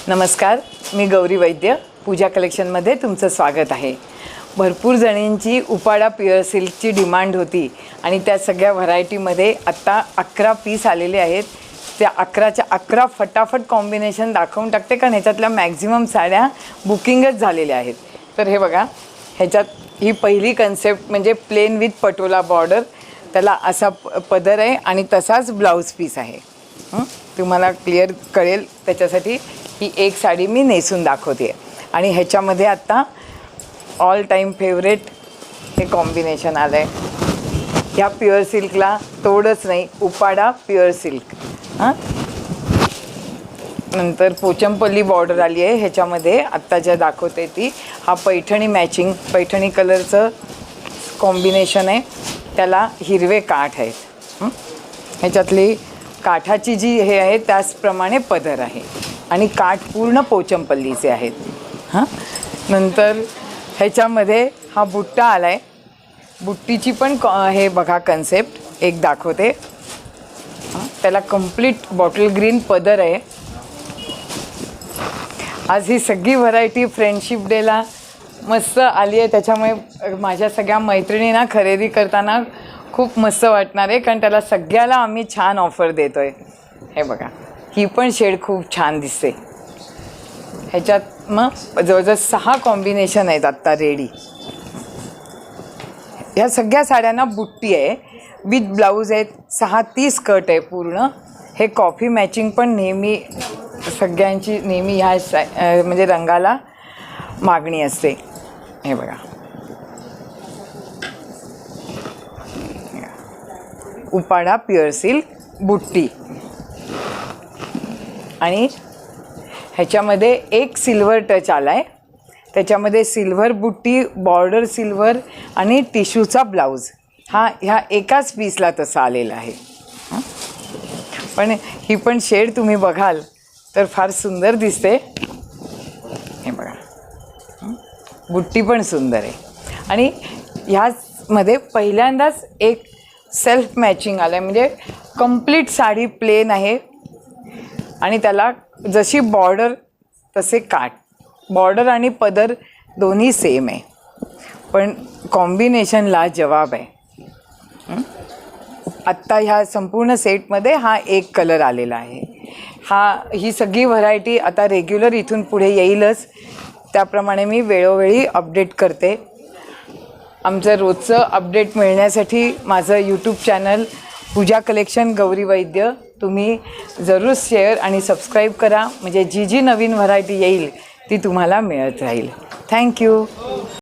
नमस्कार, मी गौरी वैद्य. पूजा कलेक्शनमध्ये तुमचं स्वागत आहे. भरपूर जणींची उपाडा प्युअर सिल्कची डिमांड होती आणि त्या सगळ्या व्हरायटीमध्ये आत्ता 11 पीस आलेले आहेत. त्या 11च्या 11 फटाफट कॉम्बिनेशन दाखवून टाकते, कारण ह्याच्यातल्या मॅक्झिमम साड्या बुकिंगच झालेल्या आहेत. तर हे बघा, ह्याच्यात ही पहिली कन्सेप्ट म्हणजे प्लेन विथ पटोला बॉर्डर, त्याला असा पदर आहे आणि तसाच ब्लाऊज पीस आहे. तुम्हाला क्लिअर कळेल त्याच्यासाठी ही एक साडी मी नेसून दाखवते. आणि ह्याच्यामध्ये आत्ता ऑल टाईम फेवरेट हे कॉम्बिनेशन आलं आहे. ह्या प्युअर सिल्कला तोडच नाही, उपाडा प्युअर सिल्क. नंतर पोचमपल्ली बॉर्डर आली आहे ह्याच्यामध्ये. आत्ता ज्या दाखवते ती हा पैठणी मॅचिंग, पैठणी कलरचं कॉम्बिनेशन आहे. त्याला हिरवे काठ आहेत. ह्याच्यातली काठाची जी हे आहे त्याचप्रमाणे पदर आहे आणि काठ पूर्ण पोचमपल्लीचे आहेत. नंतर ह्याच्यामध्ये हा बुट्टा आला आहे. बुट्टीची पण हे बघा कन्सेप्ट एक दाखवते. त्याला कंप्लीट बॉटल ग्रीन पदर आहे. आज ही सगळी व्हरायटी फ्रेंडशिप डेला मस्त आली आहे, त्याच्यामुळे माझ्या सगळ्या मैत्रिणींना खरेदी करताना खूप मस्त वाटणार आहे, कारण त्याला सगळ्याला आम्ही छान ऑफर देतो आहे. हे बघा, ही पण शेड खूप छान दिसते. ह्याच्यात मग जवळजवळ 6 कॉम्बिनेशन आहेत आत्ता रेडी. ह्या सगळ्या साड्यांना बुट्टी आहे, विथ ब्लाऊज आहेत. 6-30 स्कर्ट आहे पूर्ण. हे कॉफी मॅचिंग पण नेहमी सगळ्यांची नेहमी ह्या म्हणजे रंगाला मागणी असते. हे बघा, उपाडा प्युअर सिल्क बुट्टी. आणि ह्याच्यामध्ये एक सिल्वर टच आला आहे. त्याच्यामध्ये सिल्वर बुट्टी, बॉर्डर सिल्वर आणि टिश्यूचा ब्लाऊज. ह्या एकाच पीसला तसा आलेला आहे. पण ही पण शेड तुम्ही बघाल तर फार सुंदर दिसते. हे बघा, बुट्टी पण सुंदर आहे. आणि ह्यामध्ये पहिल्यांदाच एक सेल्फ मॅचिंग आलं आहे, म्हणजे कंप्लीट साडी प्लेन आहे आणि त्याला जशी बॉर्डर तसे काठ. बॉर्डर आणि पदर दोन्ही सेम आहे, पण कॉम्बिनेशन लाजवाब आहे. आत्ता ह्या संपूर्ण सेटमध्ये हा एक कलर आलेला आहे. ही सगळी व्हरायटी आता रेग्युलर इथून पुढे येईलच, त्याप्रमाणे मी वेळोवेळी अपडेट करते. आमचं रोजचं अपडेट मिळण्यासाठी माझं यूट्यूब चॅनल पूजा कलेक्शन गौरी वैद्य तुम्ही जरूर शेअर आणि सबस्क्राईब करा, म्हणजे जी जी नवीन व्हरायटी येईल ती तुम्हाला मिळत राहील. थँक्यू.